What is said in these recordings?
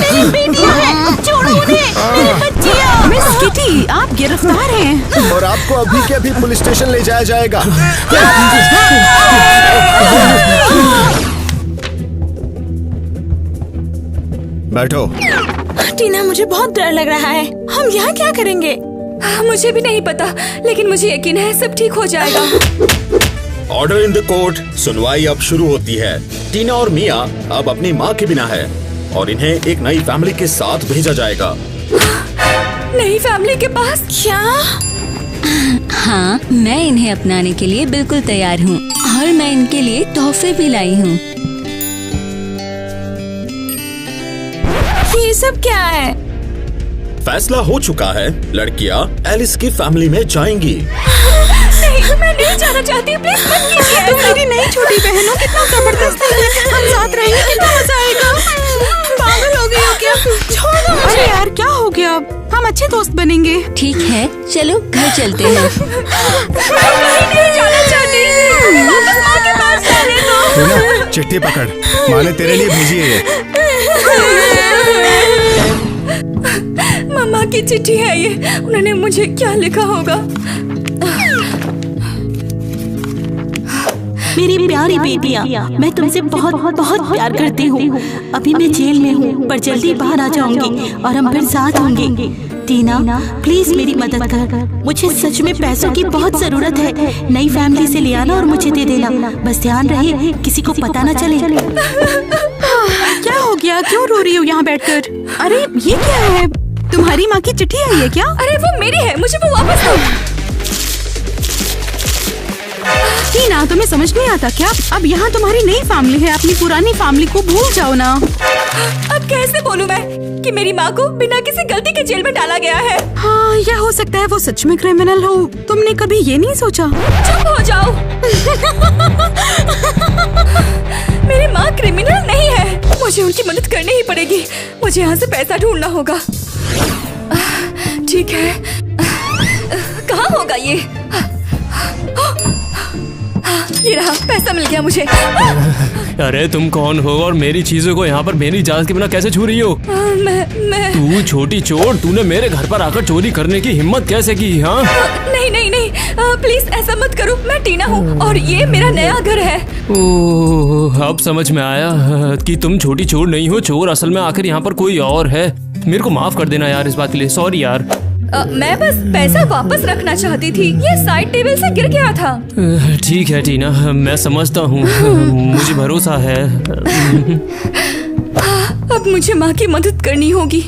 मेरी बेटियां हैं, छोड़ो उन्हें, मेरी बच्चियां। मिस किटी, आप गिरफ्तार हैं और आपको अभी के अभी पुलिस स्टेशन ले जाया जाएगा। बैठो। टीना, मुझे बहुत डर लग रहा है। हम यहाँ क्या करेंगे? मुझे भी नहीं पता, लेकिन मुझे यकीन है सब ठीक हो जाएगा। Order in the court. सुनवाई अब शुरू होती है। टीना और मिया अब अपनी माँ के बिना है और इन्हें एक नई फैमिली के साथ भेजा जाएगा। नई फैमिली के पास? क्या? हाँ, मैं इन्हें अपनाने के लिए बिल्कुल तैयार हूँ और मैं इनके लिए तोहफे भी लाई हूँ। ये सब क्या है? फैसला हो चुका है, लड़कियाँ एलिस की फैमिली में जाएंगी। नहीं, मैं नहीं जाना चाहती, प्लीज मत कीजिए। तुम मेरी नई छोटी बहन हो, कितना जबरदस्त है। हम साथ रहेंगे, कितना मजा आएगा। पागल हो गई हो क्या? छोड़ो मुझे। अरे यार, क्या हो गया? हम अच्छे दोस्त बनेंगे। ठीक है, चलो घर चलते हैं। मैं नहीं जाना चाहती, वापस माँ के पास जाने दो। टीना, चिट्ठी पकड़, माँ ने तेरे लिए भेजी है ये। मम्मा की चिट्ठी है ये, उन्होंने मुझे क्या लिखा होगा? मेरी प्यारी बेटियाँ, मैं तुमसे बहुत बहुत प्यार करती हूँ। अभी मैं जेल में हूँ, पर जल्दी बाहर आ जाऊंगी और हम फिर साथ होंगे। टीना, प्लीज मेरी मदद कर। मुझे सच में पैसों की बहुत जरूरत है। नई फैमिली से ले आना और मुझे दे देना। बस ध्यान रहे, किसी को पता न चले। क्या हो गया? क्यों रो रही हो यहाँ बैठकर? अरे ये क्या है? तुम्हारी माँ की चिट्ठी आई है क्या? अरे वो मेरी है, मुझे वो वापस दो। टीना, तुम्हें समझ नहीं आता क्या? अब यहाँ तुम्हारी नई फैमिली है, अपनी पुरानी फैमिली को भूल जाओ ना। अब कैसे बोलूं मैं कि मेरी माँ को बिना किसी गलती के जेल में डाला गया है? हाँ, यह हो सकता है वो सच में क्रिमिनल हो। तुमने कभी ये नहीं सोचा? चुप हो जाओ। मेरी माँ क्रिमिनल नहीं है, मुझे उनकी मदद करनी ही पड़ेगी। मुझे यहाँ से पैसा ढूंढना होगा। ठीक है, कहाँ होगा ये? ये रहा, पैसा मिल गया मुझे। अरे तुम कौन हो और मेरी चीजों को यहाँ पर मेरी इजाजत के बिना कैसे छू रही हो? मैं तू छोटी चोर, तूने मेरे घर पर आकर चोरी करने की हिम्मत कैसे की? हाँ, नहीं नहीं नहीं, प्लीज ऐसा मत करो। मैं टीना हूँ और ये मेरा नया घर है। ओह, अब समझ में आया कि तुम छोटी चोर नहीं हो। चोर असल में आखिर यहाँ पर कोई और है। मेरे को माफ कर देना यार इस बात के लिए। सॉरी यार। मैं बस पैसा वापस रखना चाहती थी, ये साइड टेबल से गिर गया था। ठीक है टीना, मैं समझता हूँ, मुझे भरोसा है। अब मुझे माँ की मदद करनी होगी।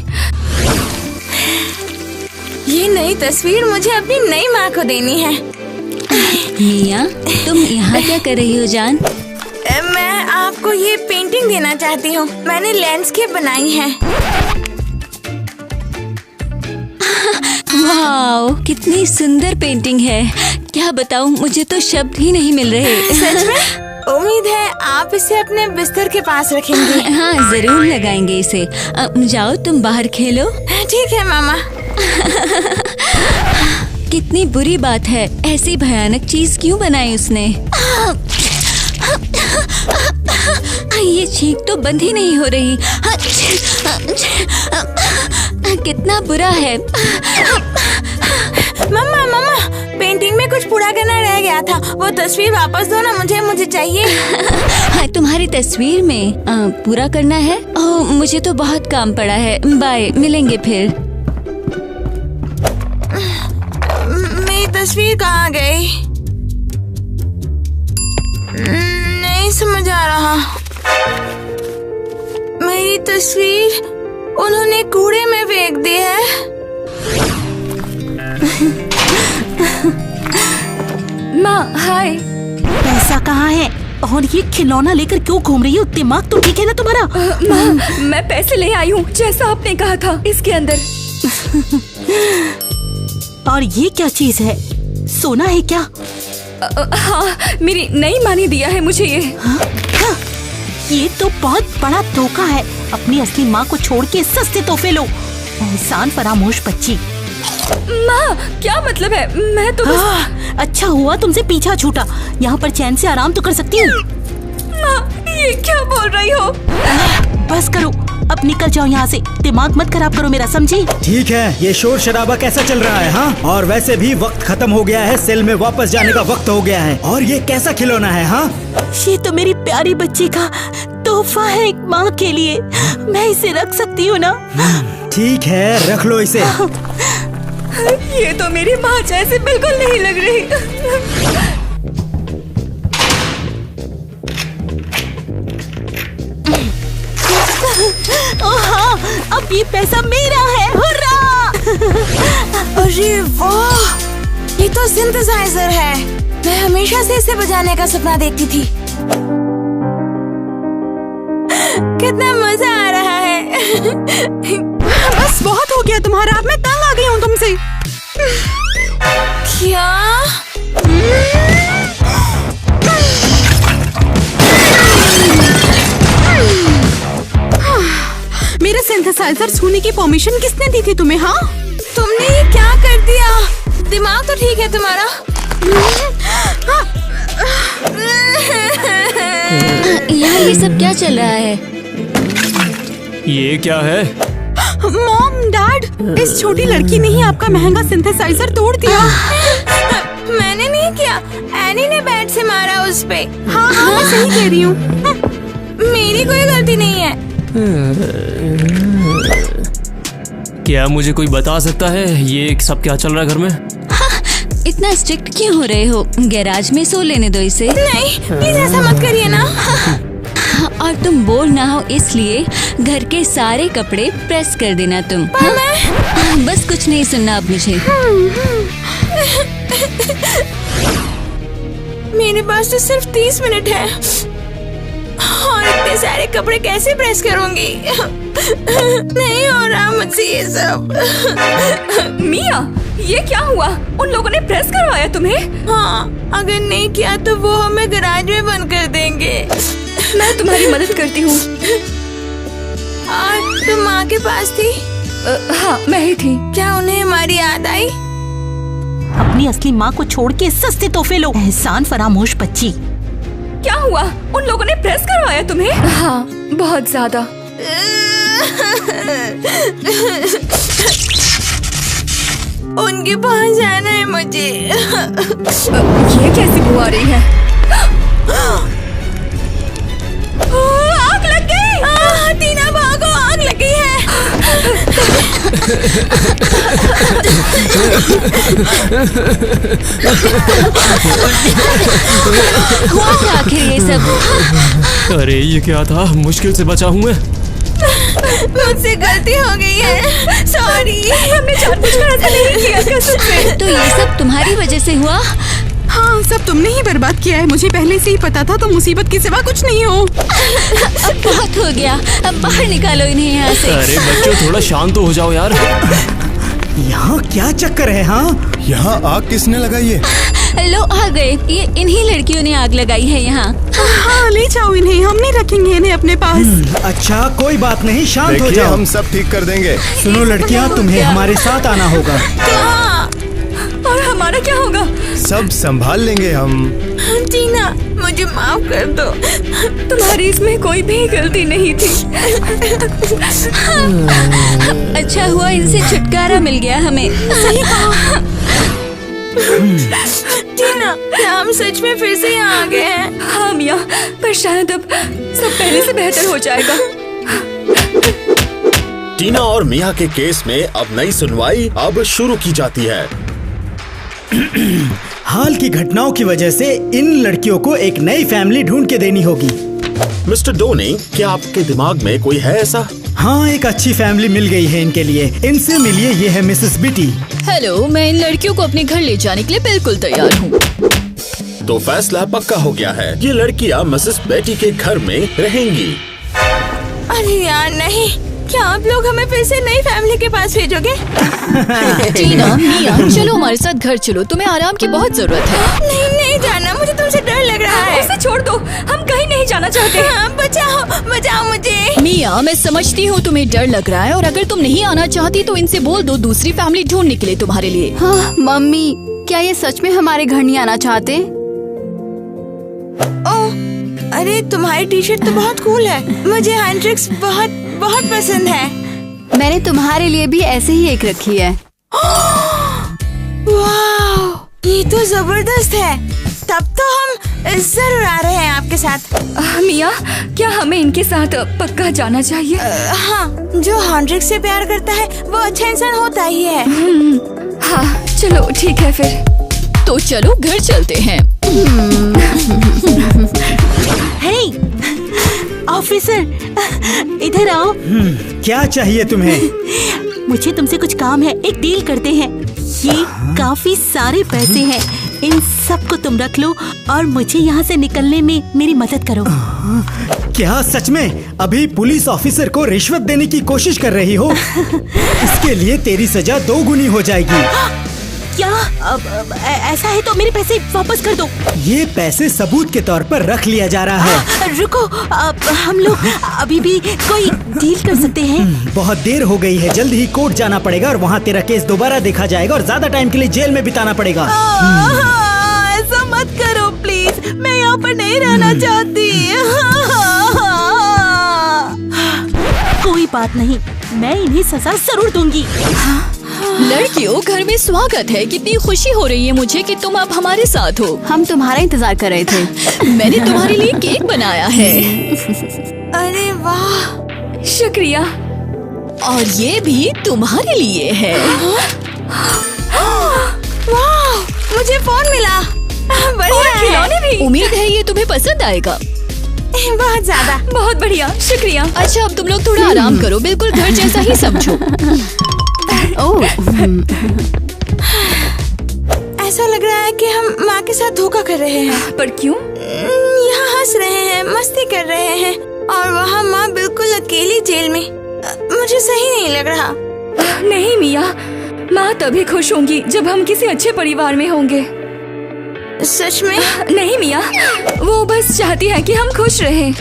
ये नई तस्वीर मुझे अपनी नई माँ को देनी है। मिया, तुम यहाँ क्या कर रही हो जान? मैं आपको ये पेंटिंग देना चाहती हूँ। मैंने लैंडस्केप बनाई है। वाओ, कितनी सुंदर पेंटिंग है। क्या बताऊँ, मुझे तो शब्द ही नहीं मिल रहे। सच में? उम्मीद है आप इसे अपने बिस्तर के पास रखेंगे। हाँ, जरूर लगाएंगे इसे। जाओ तुम बाहर खेलो। ठीक है मामा। कितनी बुरी बात है, ऐसी भयानक चीज क्यों बनाई उसने? ये छींक तो बंद ही नहीं हो रही। कितना बुरा है। मम्मा मम्मा, पेंटिंग में कुछ पूरा करना रह गया था। वो तस्वीर वापस दो ना, मुझे चाहिए। हाँ, तुम्हारी तस्वीर में पूरा करना है? ओह, मुझे तो बहुत काम पड़ा है। बाय, मिलेंगे फिर। मेरी तस्वीर कहाँ गई? नहीं समझ आ रहा। मेरी तस्वीर उन्होंने कूड़े में फेंक दी है। माँ, हाय। पैसा कहाँ है? और ये खिलौना लेकर क्यों घूम रही हो? दिमाग तो ठीक है ना तुम्हारा? माँ, मैं पैसे ले आई हूँ जैसा आपने कहा था, इसके अंदर। और ये क्या चीज है? सोना है क्या? हाँ, मेरी नई माँ ने दिया है मुझे ये। हाँ? ये तो बहुत बड़ा धोखा है। अपनी असली माँ को छोड़ के सस्ते तोहफे लो। इंसान फरामोश बच्ची। माँ, क्या मतलब है? मैं तो अच्छा हुआ तुमसे पीछा छूटा। यहाँ पर चैन से आराम तो कर सकती हूँ। माँ, ये क्या बोल रही हो? बस करो, अब निकल जाओ यहाँ से। दिमाग मत खराब करो मेरा, समझी? ठीक है, ये शोर शराबा कैसा चल रहा है? हाँ, और वैसे भी वक्त खत्म हो गया है, सेल में वापस जाने का वक्त हो गया है। और ये कैसा खिलौना है? हाँ, ये तो मेरी प्यारी बच्ची का तोहफा है एक माँ के लिए। मैं इसे रख सकती हूँ ना? ठीक है, रख लो इसे। ये तो मेरी माँ जैसे बिल्कुल नहीं लग रही। ओह हाँ, अब ये पैसा मेरा है। हुर्रा! अरे वाह, ये तो सिंथेसाइजर है। मैं हमेशा से इसे बजाने का सपना देखती थी। कितना मजा आ रहा है। बस बहुत हो गया तुम्हारा, अब मैं तंग आ गई हूँ तुमसे। क्या? मेरे सिंथेसाइजर छूने की परमिशन किसने दी थी तुम्हें? हाँ, तुमने ये क्या कर दिया? दिमाग तो ठीक है तुम्हारा? यहाँ ये सब क्या चल रहा है? ये क्या है? मॉम, डैड, इस छोटी लड़की ने ही आपका महंगा सिंथेसाइजर तोड़ दिया। मैंने नहीं किया, एनी ने बैट से मारा उस पे। हाँ, मैं सही कह रही हूँ। मेरी कोई गलती नहीं है। क्या मुझे कोई बता सकता है ये सब क्या चल रहा है घर में? इतना स्ट्रिक्ट क्यों हो रहे हो? गैराज में सो लेने दो इसे। नहीं, प्लीज ऐसा मत करिए ना। और तुम बोर ना हो इसलिए घर के सारे कपड़े प्रेस कर देना तुम। हाँ? बस कुछ नहीं सुनना अब मुझे। मेरे पास तो सिर्फ 30 मिनट है और इतने सारे कपड़े कैसे प्रेस करूंगी? नहीं हो रहा मुझसे ये सब। मिया, ये क्या हुआ? उन लोगों ने प्रेस करवाया तुम्हें? हाँ, अगर नहीं किया तो वो हमें गैराज में बंद कर देंगे। मैं तुम्हारी मदद करती हूँ। और तुम माँ के पास थी? हाँ, मैं ही थी। क्या उन्हें हमारी याद आई? अपनी असली माँ को छोड़ के सस्ते तोहफे लो। एहसान फरामोश बच्ची। क्या हुआ? उन लोगों ने प्रेस करवाया तुम्हें? हाँ, बहुत ज्यादा। उनके पास जाना है मुझे। ये कैसी बू आ रही है? आग लग गई! टीना भागो, आग लग गई है। हुआ क्या आखिर ये सब? अरे ये क्या था? मुश्किल से बचा हूँ मैं। मुझसे गलती हो गई है, सॉरी। हमने जानबूझकर ऐसा नहीं किया, कसम से। तो ये सब तुम्हारी वजह से हुआ? हाँ, सब तुमने ही बर्बाद किया है। मुझे पहले से ही पता था, तो मुसीबत के सिवा कुछ नहीं हो। अब बहुत हो गया, अब बाहर निकालो इन्हें यहाँ से। अरे बच्चों, थोड़ा शांत तो हो जाओ यार। यहाँ क्या चक्कर है? हाँ, यहाँ आग किसने लगाई है? लो आ गए, ये इन्हीं लड़कियों ने आग लगाई है यहाँ। हाँ, ले जाओ इन्हें, हम नहीं रखेंगे इन्हें अपने पास। अच्छा, कोई बात नहीं, शांत हो देखिए, जाओ। हम सब ठीक कर देंगे। सुनो लड़कियाँ, तुम्हें हमारे साथ आना होगा। और हमारा क्या होगा? सब संभाल लेंगे हम। टीना, मुझे माफ कर दो। तुम्हारी इसमें कोई भी गलती नहीं थी। अच्छा हुआ इनसे छुटकारा मिल गया हमें। सही कहा। टीना, क्या हम सच में फिर से यहाँ आ गए हैं? हाँ मिया, पर शायद अब सब पहले से बेहतर हो जाएगा। टीना और मिया के केस में अब नई सुनवाई अब शुरू की जाती है। हाल की घटनाओं की वजह से इन लड़कियों को एक नई फैमिली ढूंढ के देनी होगी। मिस्टर डोनी, क्या आपके दिमाग में कोई है ऐसा? हाँ, एक अच्छी फैमिली मिल गई है इनके लिए। इनसे मिलिए, ये है मिसेस बिटी। हेलो, मैं इन लड़कियों को अपने घर ले जाने के लिए बिल्कुल तैयार हूँ। तो फैसला पक्का हो गया है, ये लड़कियाँ मिसेस बेटी के घर में रहेंगी। अरे यार नहीं, क्या आप लोग हमें फिर से नई फैमिली के पास भेजोगे? टीना, मिया, चलो हमारे साथ घर चलो, तुम्हें आराम की बहुत जरूरत है। नहीं नहीं जाना, मुझे तुमसे डर लग रहा है। उसे छोड़ दो, हम कहीं नहीं जाना चाहते। हाँ, बचाओ बचाओ मुझे। मिया, मैं समझती हूँ तुम्हें डर लग रहा है, और अगर तुम नहीं आना चाहती तो इनसे बोल दो दूसरी फैमिली ढूंढने के लिए तुम्हारे लिए। हाँ, मम्मी, क्या ये सच में हमारे घर नहीं आना चाहते? ओह, अरे तुम्हारी टी शर्ट तो बहुत कूल है, मुझे हैंड्रिक्स बहुत बहुत पसंद है। मैंने तुम्हारे लिए भी ऐसे ही एक रखी है। वाह, ये तो जबरदस्त है। तब तो हम जरूर आ रहे हैं आपके साथ। मिया, क्या हमें इनके साथ पक्का जाना चाहिए? हाँ, जो हैंड्रिक्स से प्यार करता है वो अच्छा इंसान होता ही है। हाँ चलो ठीक है फिर। तो चलो घर चलते हैं। हे ऑफिसर, इधर आओ। क्या चाहिए तुम्हें? मुझे तुमसे कुछ काम है, एक डील करते हैं। ये काफी सारे पैसे हैं, इन सबको तुम रख लो और मुझे यहाँ से निकलने में मेरी मदद करो। क्या सच में? अभी पुलिस ऑफिसर को रिश्वत देने की कोशिश कर रही हो? इसके लिए तेरी सजा 2 गुनी हो जाएगी। क्या? ऐसा है तो मेरे पैसे वापस कर दो। ये पैसे सबूत के तौर पर रख लिया जा रहा है। रुको, हम लोग अभी भी कोई डील कर सकते हैं। बहुत देर हो गई है, जल्द ही कोर्ट जाना पड़ेगा और वहाँ तेरा केस दोबारा देखा जाएगा और ज्यादा टाइम के लिए जेल में बिताना पड़ेगा। ऐसा मत करो प्लीज, मैं यहाँ पर नहीं रहना चाहती। कोई बात नहीं, मैं इन्हें सजा जरूर दूंगी। लड़कियों, घर में स्वागत है। कितनी खुशी हो रही है मुझे कि तुम अब हमारे साथ हो। हम तुम्हारा इंतजार कर रहे थे। मैंने तुम्हारे लिए केक बनाया है। अरे वाह, शुक्रिया। और ये भी तुम्हारे लिए है। वाह, मुझे फोन मिला। बढ़िया है। खिलौने भी। उम्मीद है ये तुम्हें पसंद आएगा। बहुत ज्यादा। बहुत बढ़िया, शुक्रिया। अच्छा, अब तुम लोग थोड़ा आराम करो, बिल्कुल घर जैसा ही समझो। ओह, ऐसा लग रहा है कि हम माँ के साथ धोखा कर रहे हैं। पर क्यों? यहाँ हंस रहे हैं, मस्ती कर रहे हैं और वहाँ माँ बिल्कुल अकेली जेल में। मुझे सही नहीं लग रहा। नहीं मिया, माँ तभी खुश होंगी जब हम किसी अच्छे परिवार में होंगे। सच में? नहीं मिया, वो बस चाहती है कि हम खुश रहें।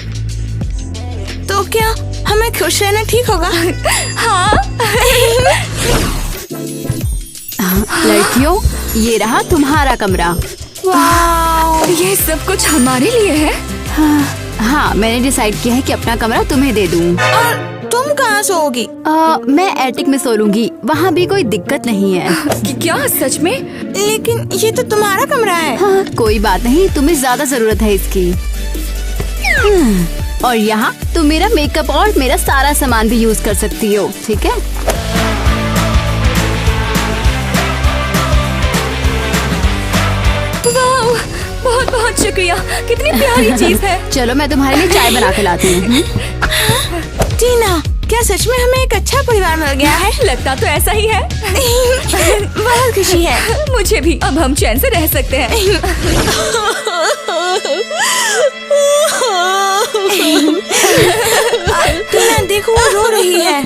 तो क्या हमें खुश रहना ठीक होगा? हाँ। लड़कियों, ये रहा तुम्हारा कमरा। वाह, ये सब कुछ हमारे लिए है? हाँ, मैंने डिसाइड किया है कि अपना कमरा तुम्हें दे दूँ। और तुम कहाँ सोओगी? मैं एटिक में सो लूंगी, वहाँ भी कोई दिक्कत नहीं है। क्या सच में? लेकिन ये तो तुम्हारा कमरा है। हाँ, कोई बात नहीं, तुम्हें ज्यादा जरूरत है इसकी। और यहाँ तुम मेरा मेकअप और मेरा सारा सामान भी यूज कर सकती हो, ठीक है? वाह, बहुत बहुत शुक्रिया, कितनी प्यारी चीज है। चलो मैं तुम्हारे लिए चाय बना के लाती हूँ। टीना, क्या सच में हमें एक अच्छा परिवार मिल गया है? लगता तो ऐसा ही है। बहुत खुशी है। मुझे भी। अब हम चैन से रह सकते हैं। टीना देखो, वो रो रही है।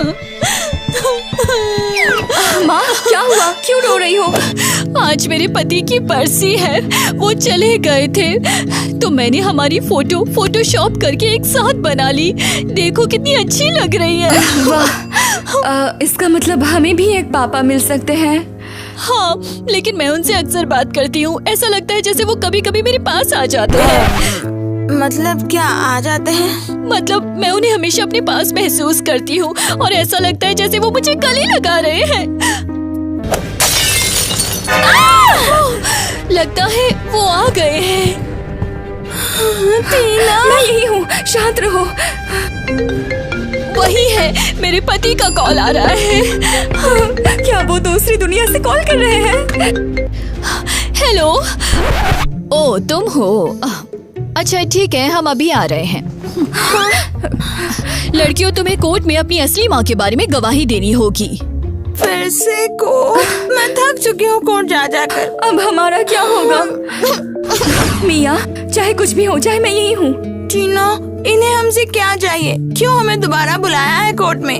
माँ, क्या हुआ? क्यों रो रही हो? आज मेरे पति की बरसी है, वो चले गए थे तो मैंने हमारी फोटोशॉप करके एक साथ बना ली। देखो कितनी अच्छी लग रही है। वाह, इसका मतलब हमें भी एक पापा मिल सकते हैं। हाँ, लेकिन मैं उनसे अक्सर बात करती हूँ। ऐसा लगता है जैसे वो कभी कभी मेरे पास आ जाते हैं। मतलब क्या आ जाते हैं? मतलब मैं उन्हें हमेशा अपने पास महसूस करती हूँ और ऐसा लगता है जैसे वो मुझे गले लगा रहे हैं। लगता है वो आ गए हैं। टीना, मैं यही हूँ, शांत रहो। वही है, मेरे पति का कॉल आ रहा है। क्या वो दूसरी दुनिया से कॉल कर रहे हैं? हेलो, ओ तुम हो? अच्छा ठीक है, हम अभी आ रहे हैं। लड़कियों, तुम्हें कोर्ट में अपनी असली माँ के बारे में गवाही देनी होगी। फिर से कोर्ट? मैं थक चुकी हूँ कोर्ट जा जाकर। अब हमारा क्या होगा? मिया, चाहे कुछ भी हो जाए, मैं यही हूँ। टीना, इन्हें हमसे क्या चाहिए? क्यों हमें दोबारा बुलाया है कोर्ट में?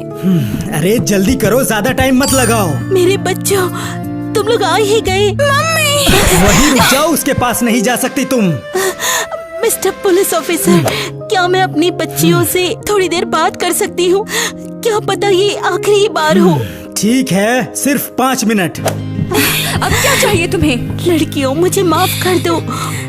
अरे जल्दी करो, ज्यादा टाइम मत लगाओ। मेरे बच्चों, तुम लोग आ ही गए। मम्मी! वही रुक जाओ, उसके पास नहीं जा सकती तुम। मिस्टर पुलिस ऑफिसर, क्या मैं अपनी बच्चियों से थोड़ी देर बात कर सकती हूँ? क्या पता ये आखिरी बार हो। ठीक है, सिर्फ 5 मिनट। अब क्या चाहिए तुम्हें? लड़कियों, मुझे माफ कर दो।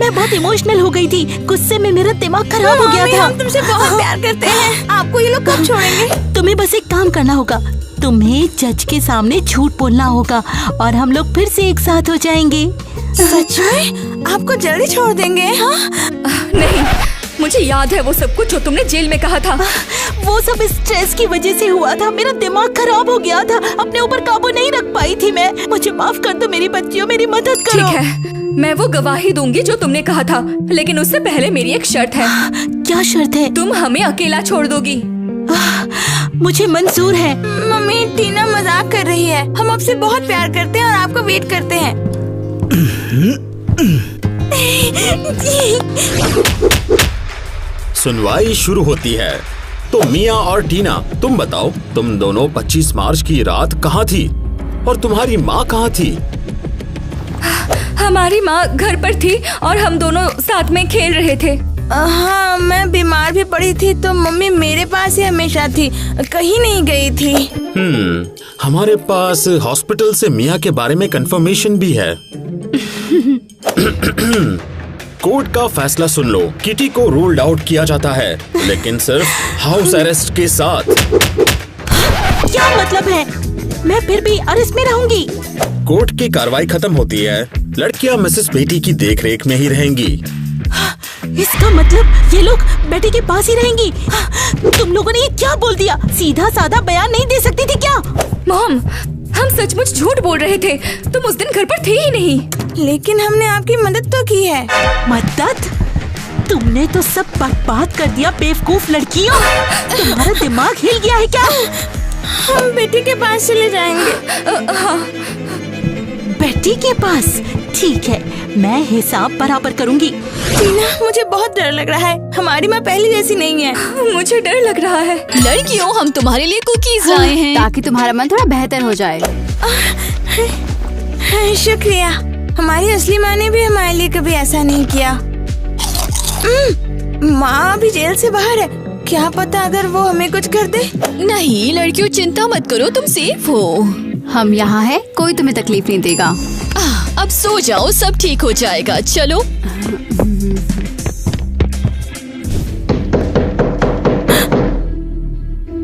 मैं बहुत इमोशनल हो गई थी, गुस्से में मेरा दिमाग खराब हो गया था। हम तुमसे बहुत प्यार करते हैं, आपको ये लोग कब छोड़ेंगे? तुम्हें बस एक काम करना होगा, तुम्हें जज के सामने झूठ बोलना होगा और हम लोग फिर से एक साथ हो जाएंगे। सच में? आपको जल्दी छोड़ देंगे? हाँ? नहीं, मुझे याद है वो सब कुछ जो तुमने जेल में कहा था। वो सब स्ट्रेस की वजह से हुआ था, मेरा दिमाग खराब हो गया था, अपने ऊपर काबू नहीं रख पाई थी मैं। मुझे माफ कर दो मेरी बच्चियों, मेरी मदद करो। ठीक है, मैं वो गवाही दूंगी जो तुमने कहा था, लेकिन उससे पहले मेरी एक शर्त है। क्या शर्त है? तुम हमें अकेला छोड़ दोगी। मुझे मंजूर है। मम्मी, टीना मजाक कर रही है। हम आपसे बहुत प्यार करते हैं और आपको वेट करते हैं। सुनवाई शुरू होती है। तो मिया और टीना, तुम बताओ, तुम दोनों 25 मार्च की रात कहाँ थी और तुम्हारी माँ कहाँ थी? हमारी माँ घर पर थी और हम दोनों साथ में खेल रहे थे। हाँ, मैं बीमार भी पड़ी थी तो मम्मी मेरे पास ही हमेशा थी, कहीं नहीं गई थी। हमारे पास हॉस्पिटल से मिया के बारे में कंफर्मेशन भी है। कोर्ट का फैसला सुन लो। किटी को रूल्ड आउट किया जाता है, लेकिन सिर्फ हाउस अरेस्ट के साथ। क्या मतलब है? मैं फिर भी अरेस्ट में रहूंगी? कोर्ट की कार्रवाई खत्म होती है, लड़कियां मिसेस बेटी की देखरेख में ही रहेंगी। इसका मतलब ये लोग बेटी के पास ही रहेंगी? तुम लोगों ने ये क्या बोल दिया? सीधा साधा बयान नहीं दे सकती थी क्या? मॉम, हम सचमुच झूठ बोल रहे थे। तुम उस दिन घर पर थे ही नहीं। लेकिन हमने आपकी मदद तो की है। मदद? तुमने तो सब बर्बाद कर दिया बेवकूफ लड़कियों। तुम्हारा दिमाग हिल गया है क्या? हम बेटी के पास चले जाएंगे। हाँ। बेटी के पास? ठीक है, मैं हिसाब बराबर करूंगी। टीना, मुझे बहुत डर लग रहा है। हमारी माँ पहले जैसी नहीं है। मुझे डर लग रहा है। लड़कियों, हम तुम्हारे लिए कुकीज लाए हैं ताकि तुम्हारा मन थोड़ा बेहतर हो जाए। शुक्रिया। हमारी असली माँ ने भी हमारे लिए कभी ऐसा नहीं किया। माँ अभी जेल से बाहर है, क्या पता अगर वो हमें कुछ कर दे। नहीं लड़कियों, चिंता मत करो, तुम सेफ हो। हम यहाँ हैं, कोई तुम्हें तकलीफ नहीं देगा। अब सो जाओ, सब ठीक हो जाएगा। चलो।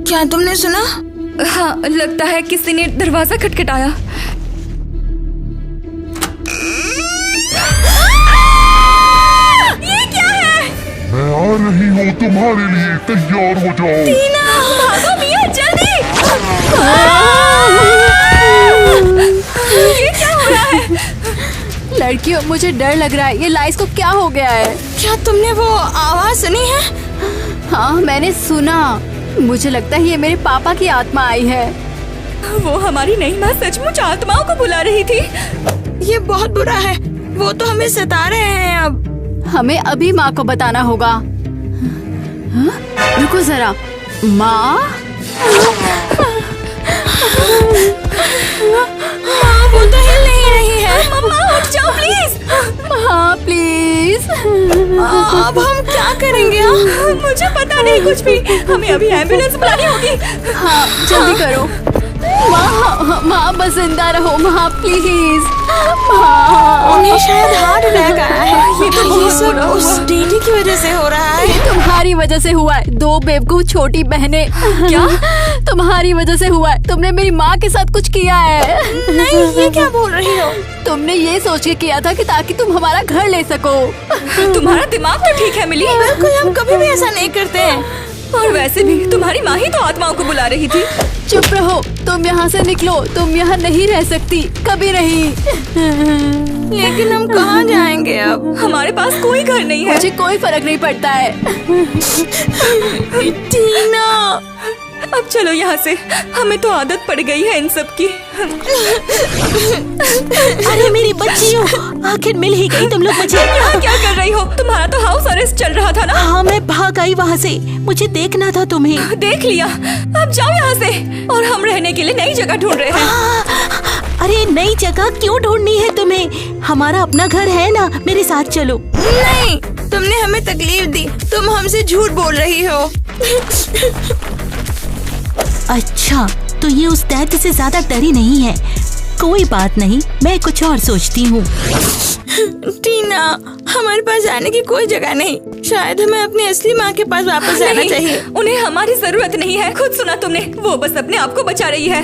क्या तुमने सुना? हाँ, लगता है किसी ने दरवाजा खटखटाया। ये क्या है? मैं आ रही हूँ तुम्हारे लिए, तैयार हो जाओ। टीना, भागो मिया, जल्दी। ये क्या हो रहा है? लड़कियों, मुझे डर लग रहा है। ये लाइस को क्या हो गया है? क्या तुमने वो आवाज सुनी है? हाँ, मैंने सुना। मुझे लगता है ये मेरे पापा की आत्मा आई है। वो हमारी नई माँ सचमुच आत्माओं को बुला रही थी। ये बहुत बुरा है। वो तो हमें सता रहे हैं। अब हमें अभी माँ को बताना होगा। हाँ? रुको जरा। माँ? वो तो हिल नहीं रही है। मम्मा, उठ जाओ प्लीज। हाँ प्लीज। अब हम क्या करेंगे? मुझे पता नहीं कुछ भी। हमें अभी एम्बुलेंस बुलानी होगी। हाँ, जल्दी करो। माँ, माँ बस जिंदा रहो माँ, प्लीज। माँ, उन्हें शायद हार्ट अटैक आया है। ये सब उस डीडी की वजह से हो रहा है। ये तुम्हारी वजह से हुआ है। दो बेवकूफ छोटी बहनें। क्या? तुम्हारी वजह से हुआ है। तुमने मेरी माँ के साथ कुछ किया है। नहीं, ये क्या बोल रही हो? तुमने ये सोच के किया था कि ताकि तुम हमारा घर ले सको। तुम्हारा दिमाग तो ठीक है मिली। बिल्कुल, हम कभी भी ऐसा नहीं करते हैं। और वैसे भी तुम्हारी माँ ही तो आत्माओं को बुला रही थी। चुप रहो, तुम यहाँ से निकलो। तुम यहाँ नहीं रह सकती, कभी नहीं। लेकिन हम कहाँ जाएंगे अब? हमारे पास कोई घर नहीं है। मुझे कोई फर्क नहीं पड़ता है। टीना, अब चलो यहाँ से, हमें तो आदत पड़ गई है इन सब की। अरे मेरी बच्चियों, आखिर मिल ही गई तुम लोग मुझे। यहाँ क्या कर रही हो? तुम्हारा तो हाउस अरेस्ट चल रहा था ना? हाँ, मैं भाग आई वहाँ से। मुझे देखना था तुम्हें। देख लिया, अब जाओ यहाँ से। और हम रहने के लिए नई जगह ढूंढ रहे हैं। अरे नई जगह क्यों ढूंढनी है तुम्हें? हमारा अपना घर है ना, मेरे साथ चलो। नहीं, तुमने हमें तकलीफ दी। तुम हमसे झूठ बोल रही हो। अच्छा, तो ये उस दैत्य से ज्यादा डरी नहीं है। कोई बात नहीं, मैं कुछ और सोचती हूँ। टीना, हमारे पास जाने की कोई जगह नहीं। शायद हमें अपनी असली माँ के पास वापस जाना चाहिए। उन्हें हमारी जरूरत नहीं है। खुद सुना तुमने, वो बस अपने आप को बचा रही है।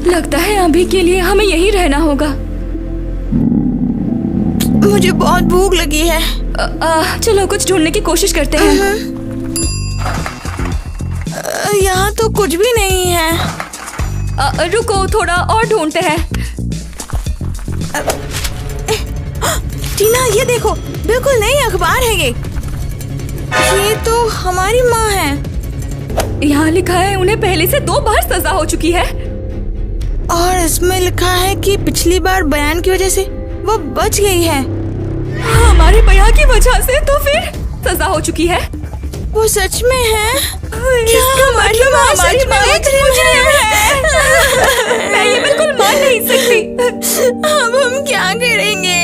लगता है अभी के लिए हमें यहीं रहना होगा। मुझे बहुत भूख लगी है। चलो कुछ ढूंढने की कोशिश करते हैं। यहाँ तो कुछ भी नहीं है। रुको, थोड़ा और ढूंढते हैं। टीना, ये देखो, बिल्कुल नई अखबार है ये तो हमारी माँ है। यहाँ लिखा है उन्हें पहले से 2 बार सजा हो चुकी है। और इसमें लिखा है कि पिछली बार बयान की वजह से वो बच गई है। हमारे बयान की वजह से तो फिर सजा हो चुकी है। वो सच में है? क्या हमारी माँ सच में है? मैं ये बिल्कुल मान नहीं सकती। अब हम क्या करेंगे?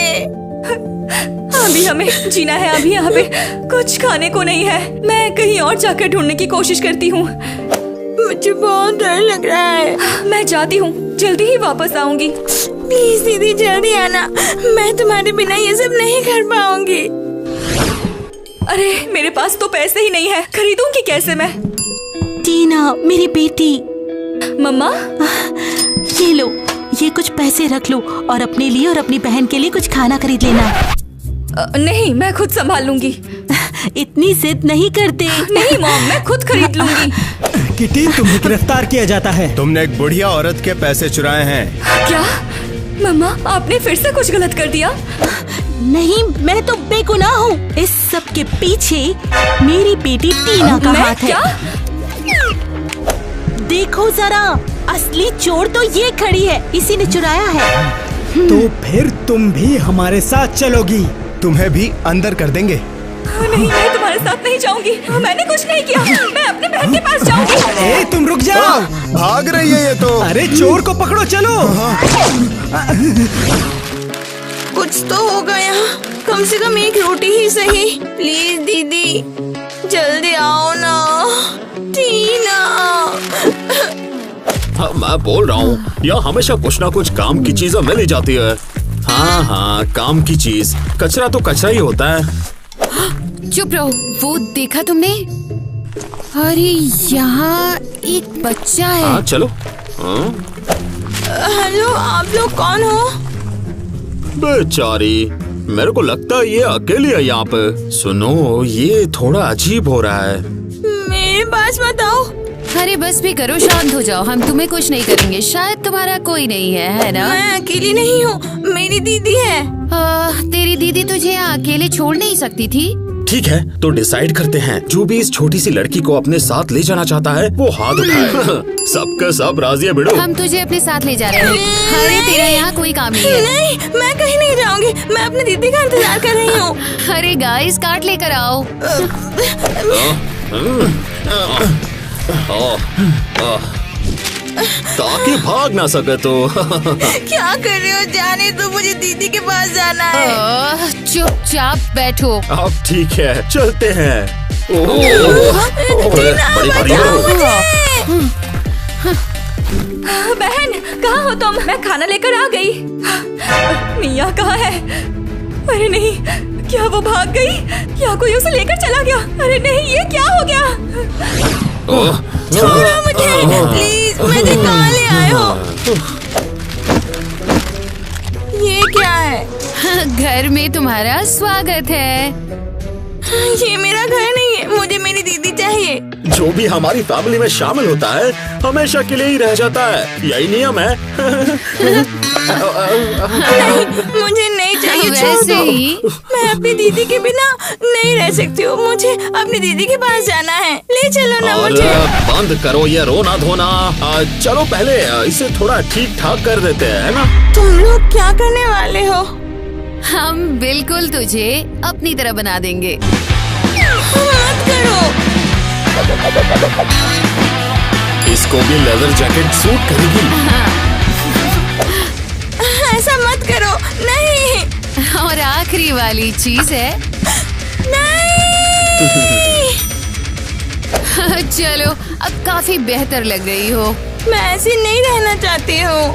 अभी हमें जीना है। अभी यहाँ पे कुछ खाने को नहीं है। मैं कहीं और जाकर ढूंढने की कोशिश करती हूँ। मुझे बहुत डर लग रहा है। मैं जाती हूँ, जल्दी ही वापस आऊंगी। प्लीज दीदी, जल्दी आना। मैं तुम्हारे बिना ये सब नहीं कर पाऊंगी। अरे मेरे पास तो पैसे ही नहीं है, खरीदूंगी कैसे मैं? टीना, मेरी बेटी। मम्मा, ये लो, ये कुछ पैसे रख लो और अपने लिए और अपनी बहन के लिए कुछ खाना खरीद लेना। नहीं, मैं खुद संभाल लूंगी। इतनी जिद नहीं करते। नहीं मॉम, मैं खुद खरीद लूंगी। किटी, तुम्हें गिरफ्तार किया जाता है। तुमने एक बुढ़िया औरत के पैसे चुराए हैं। क्या? मम्मा, आपने फिर से कुछ गलत कर दिया? नहीं, मैं तो बेगुनाह हूँ। इस सब के पीछे मेरी बेटी टीना का हाथ है। देखो जरा, असली चोर तो ये खड़ी है, इसी ने चुराया है। तो फिर तुम भी हमारे साथ चलोगी? तुम्हें भी अंदर कर देंगे। नहीं, मैं तुम्हारे साथ नहीं जाऊंगी। मैंने कुछ नहीं किया। मैं अपने बहन के पास जाऊंगी। ए, तुम रुक जाओ। भाग रही है ये तो। अरे चोर को पकड़ो, चलो। कुछ तो होगा यहाँ। कम से कम एक रोटी ही सही। प्लीज दीदी, जल्दी आओ ना। टीना, हाँ, मैं बोल रहा हूँ, यहाँ हमेशा कुछ ना कुछ काम की चीजें मिल ही जाती है। हाँ, काम की चीज। कचरा तो कचरा ही होता है। चुप रहो। वो देखा तुमने? अरे यहाँ एक बच्चा है। हाँ, चलो। हेलो, आप लोग कौन हो? बेचारी, मेरे को लगता है ये अकेली है यहाँ पे। सुनो, ये थोड़ा अजीब हो रहा है। मेरे पास मत आओ। अरे बस भी करो, शांत हो जाओ। हम तुम्हें कुछ नहीं करेंगे। शायद तुम्हारा कोई नहीं है ना? मैं अकेली नहीं हूँ, मेरी दीदी है। तेरी दीदी तुझे यहाँ अकेले छोड़ नहीं सकती थी। ठीक है, तो डिसाइड करते हैं। जो भी इस छोटी सी लड़की को अपने साथ ले जाना चाहता है वो हाथ उठाए। सबका सब राजी है बिड़ो। हम तुझे अपने साथ ले जा रहे हैं। अरे तेरा यहाँ कोई काम नहीं है। नहीं, मैं कहीं नहीं जाऊंगी। मैं अपनी दीदी का इंतजार कर रही हूँ। अरे गाइस, कार्ड लेकर आओ। ताकि भाग ना सके तो। क्या कर रहे हो? जाने तो, मुझे दीदी के पास जाना है। चुपचाप बैठो। अब ठीक है, चलते हैं। बहन, कहाँ हो तुम? मैं खाना लेकर आ गई। मिया कहाँ है? अरे नहीं, क्या वो भाग गई? क्या कोई उसे लेकर चला गया? अरे नहीं, ये क्या हो गया? छोड़ो मुझे, प्लीज। मुझे कहाँ ले आए हो? ये क्या है? घर में तुम्हारा स्वागत है। ये मेरा घर नहीं है। मुझे मेरी दीदी चाहिए। जो भी हमारी फैमिली में शामिल होता है हमेशा के लिए ही रह जाता है। यही नियम है। नहीं, मुझे नहीं चाहिए। वैसे ही मैं अपनी दीदी के बिना नहीं रह सकती हूँ। मुझे अपनी दीदी के पास जाना है। ले चलो ना मुझे। बंद करो ये रोना धोना। चलो पहले इसे थोड़ा ठीक ठाक कर देते हैं, ना? तुम लोग क्या करने वाले हो? हम बिल्कुल तुझे अपनी तरह बना देंगे। मत करो। इसको भी लेदर जैकेट सूट करेगी। ऐसा मत करो। नहीं। और आखिरी वाली चीज है, नहीं। चलो अब काफी बेहतर लग रही हो। मैं ऐसी नहीं रहना चाहती हूँ।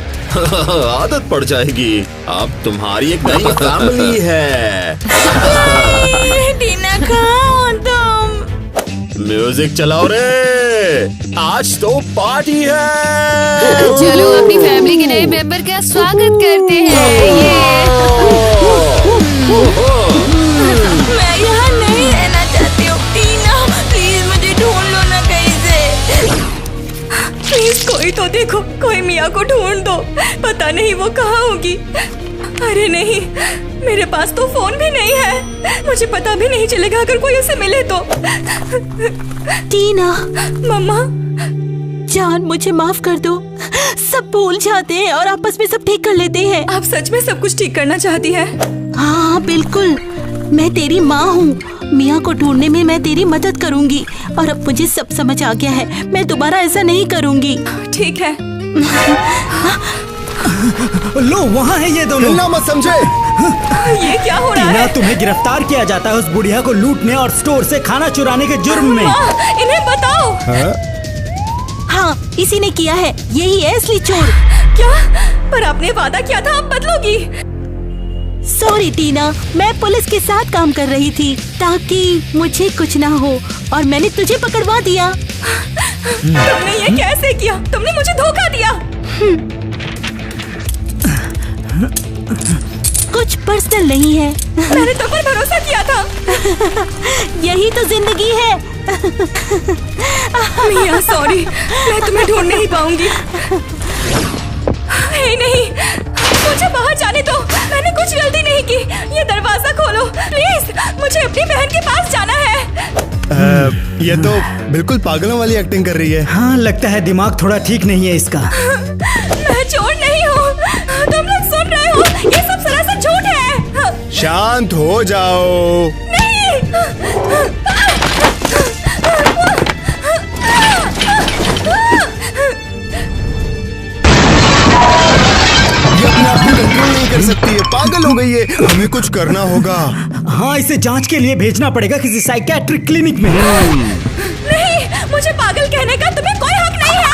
आदत पड़ जाएगी। अब तुम्हारी एक नई फैमिली है। टीना कहाँ हो तुम? म्यूजिक चलाओ रे, आज तो पार्टी है। चलो अपनी फैमिली के नए मेंबर का स्वागत करते हैं। मैं यहाँ नहीं रहना चाहती हूँ। टीना प्लीज मुझे ढूंढ लो ना कहीं से। प्लीज कोई तो देखो, कोई मिया को ढूंढ दो। पता नहीं वो कहाँ होगी। अरे नहीं, मेरे पास तो फोन भी नहीं है। मुझे पता भी नहीं चलेगा अगर कोई उसे मिले तो। टीना, मम्मा जान मुझे माफ कर दो। सब भूल जाते हैं और आपस में सब ठीक कर लेते हैं। आप सच में सब कुछ ठीक करना चाहती है? हाँ बिल्कुल, मैं तेरी माँ हूँ। मिया को ढूंढने में मैं तेरी मदद करूँगी और अब मुझे सब समझ आ गया है। मैं दोबारा ऐसा नहीं करूँगी। ठीक है। लो वहाँ है ये दोनों। हिलना मत समझे। ये क्या हो रहा है? तुम्हें गिरफ्तार किया जाता है उस बुढ़िया को लूटने और स्टोर से खाना चुराने के जुर्म में। इन्हें बताओ। हाँ, इसी ने किया है। यही है असली चोर। क्या? पर आपने वादा किया था आप बदलोगी। सॉरी टीना, मैं पुलिस के साथ काम कर रही थी ताकि मुझे कुछ ना हो और मैंने तुझे पकड़वा दिया। तुमने ये कैसे किया? तुमने मुझे धोखा दिया। कुछ पर्सनल नहीं है। मैंने तुम पर भरोसा किया था। यही तो जिंदगी है। मिया सॉरी, मैं तुम्हें ढूंढ नहीं पाऊंगी। नहीं, मुझे बाहर जाने दो। मैंने कुछ गलती नहीं की। ये दरवाजा खोलो प्लीज, मुझे अपनी बहन के पास जाना है। ये तो बिल्कुल पागलों वाली एक्टिंग कर रही है। हाँ, लगता है दिमाग थोड़ा ठीक नहीं है इसका। मैं चोर नहीं हूँ। तुम लोग सुन रहे हो? ये सब सरासर झूठ है। शांत हो जाओ। ये अपने आप को कंट्रोल नहीं कर सकती है, पागल हो गई है। हमें कुछ करना होगा। हाँ, इसे जांच के लिए भेजना पड़ेगा किसी साइकियाट्रिक क्लिनिक में। नहीं, मुझे पागल कहने का तुम्हें कोई हक नहीं है।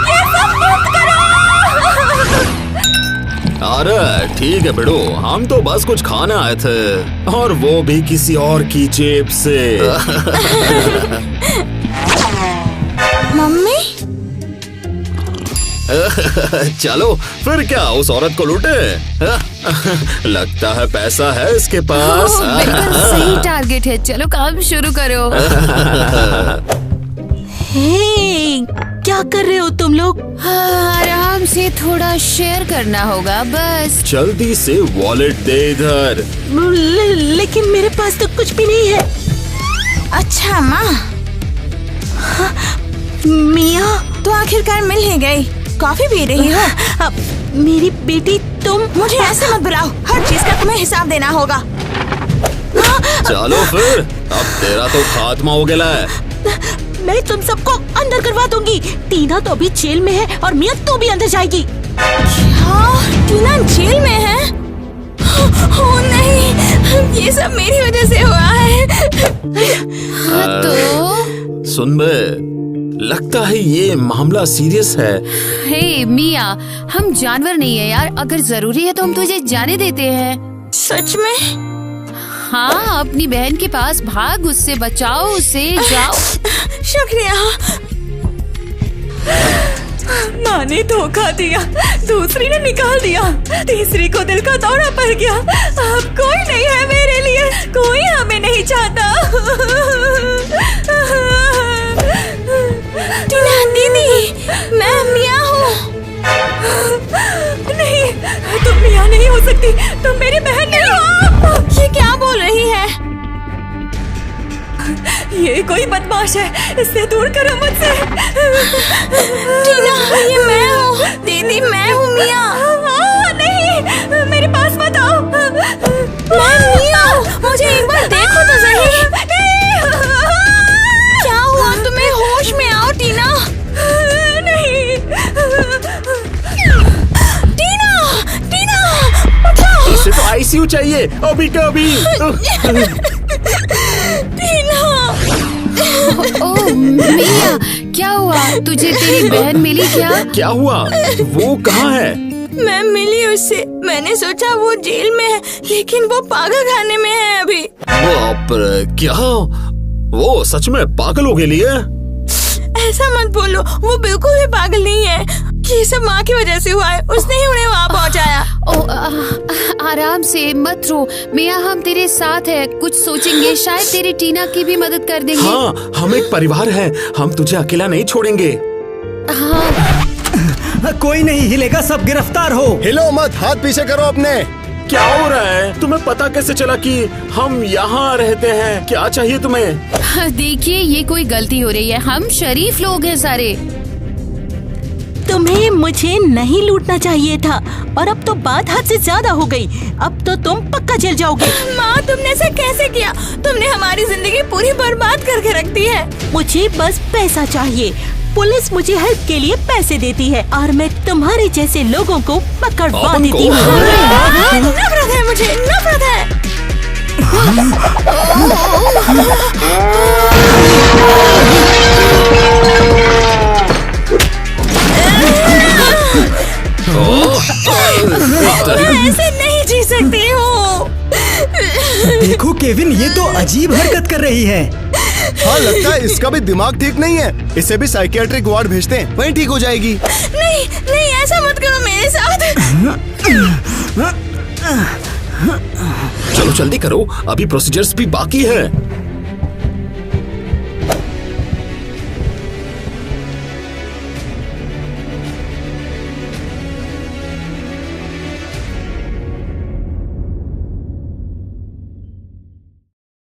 ये सब बंद करो। अरे ठीक है बेड़ो, हम तो बस कुछ खाने आए थे और वो भी किसी और की जेब से। मम्मी चलो फिर क्या उस औरत को लूटे। लगता है पैसा है इसके पास। बिल्कुल सही टारगेट है। चलो काम शुरू करो। हे, क्या कर रहे हो तुम लोग? हाँ, आराम से थोड़ा शेयर करना होगा बस। जल्दी से वॉलेट दे इधर। लेकिन मेरे पास तो कुछ भी नहीं है। अच्छा माँ, मिया तो आखिरकार मिल ही गई। कॉफी पी रही हो? मेरी बेटी तुम। मुझे ऐसे मत बुलाओ, हर चीज का तुम्हें हिसाब देना होगा। चलो फिर, अब तेरा तो खात्मा हो गया है। मैं तुम सबको अंदर करवा दूंगी। टीना तो अभी जेल में है और मिया तू भी अंदर जाएगी। हाँ, टीना जेल में है? ओह नहीं, ये सब मेरी वजह से हुआ है। हाँ तो सुन बे, लगता है ये मामला सीरियस है। हे मिया, हम जानवर नहीं है यार। अगर जरूरी है तो हम तुझे जाने देते हैं। सच में? हाँ, अपनी बहन के पास भाग, उससे बचाओ, उसे जाओ। शुक्रिया। माँ ने धोखा दिया, दूसरी ने निकाल दिया, तीसरी को दिल का दौरा पड़ गया। अब कोई नहीं है मेरे लिए, कोई हमें नहीं चाहता। टीना दीदी, मैं मिया हूँ। नहीं, तुम मिया नहीं हो सकती। तुम मेरी बहन नहीं हो। ये क्या बोल रही है? ये कोई बदमाश है, इससे दूर करो मुझसे। टीना, ये मैं हूँ। दीदी मैं हूँ मिया। नहीं, मेरे पास मत आओ। मैं मिया हूँ, मुझे एक बार देखो तो सही। क्या हुआ तुम्हें? होश में आओ टीना। नहीं। टीना, उठो। इसे तो आईसीयू चाहिए अभी का अभी। टीना। ओह मिया, क्या हुआ? तुझे तेरी बहन मिली क्या? क्या हुआ? वो कहाँ है? मैं मिली उससे। मैंने सोचा वो जेल में है, लेकिन वो पागल खाने में है अभी। बाप रे, क्या? वो सच में पागल हो गई है? ऐसा मत बोलो, वो बिल्कुल भी पागल नहीं है। ये सब माँ की वजह से हुआ है, उसने ही उन्हें वहाँ पहुँचाया। आराम से मत रो मिया, हम तेरे साथ है। कुछ सोचेंगे, शायद तेरी टीना की भी मदद कर देंगे। हाँ, हम एक परिवार है, हम तुझे अकेला नहीं छोड़ेंगे। हाँ। कोई नहीं हिलेगा, सब गिरफ्तार हो। हिलो मत, हाथ पीछे करो अपने। क्या हो रहा है? तुम्हें पता कैसे चला कि हम यहाँ रहते हैं? क्या चाहिए तुम्हें? देखिए, ये कोई गलती हो रही है। हम शरीफ लोग हैं सारे। तुम्हें मुझे नहीं लूटना चाहिए था, और अब तो बात हद से ज्यादा हो गई। अब तो तुम पक्का जेल जाओगे। माँ, तुमने ऐसा कैसे किया? तुमने हमारी जिंदगी पूरी बर्बाद करके रख दी है। मुझे बस पैसा चाहिए। पुलिस मुझे हेल्प के लिए पैसे देती है, और मैं तुम्हारे जैसे लोगों को पकड़वा देती हूँ। नफरत है मुझे, नफरत है। ऐसे नहीं जी सकती हूँ। देखो केविन, ये तो अजीब हरकत कर रही है। हाँ, लगता है इसका भी दिमाग ठीक नहीं है। इसे भी साइकियाट्रिक वार्ड भेजते हैं, वहीं ठीक हो जाएगी। नहीं नहीं, ऐसा मत करो मेरे साथ। चलो जल्दी करो, अभी प्रोसीजर्स भी बाकी है।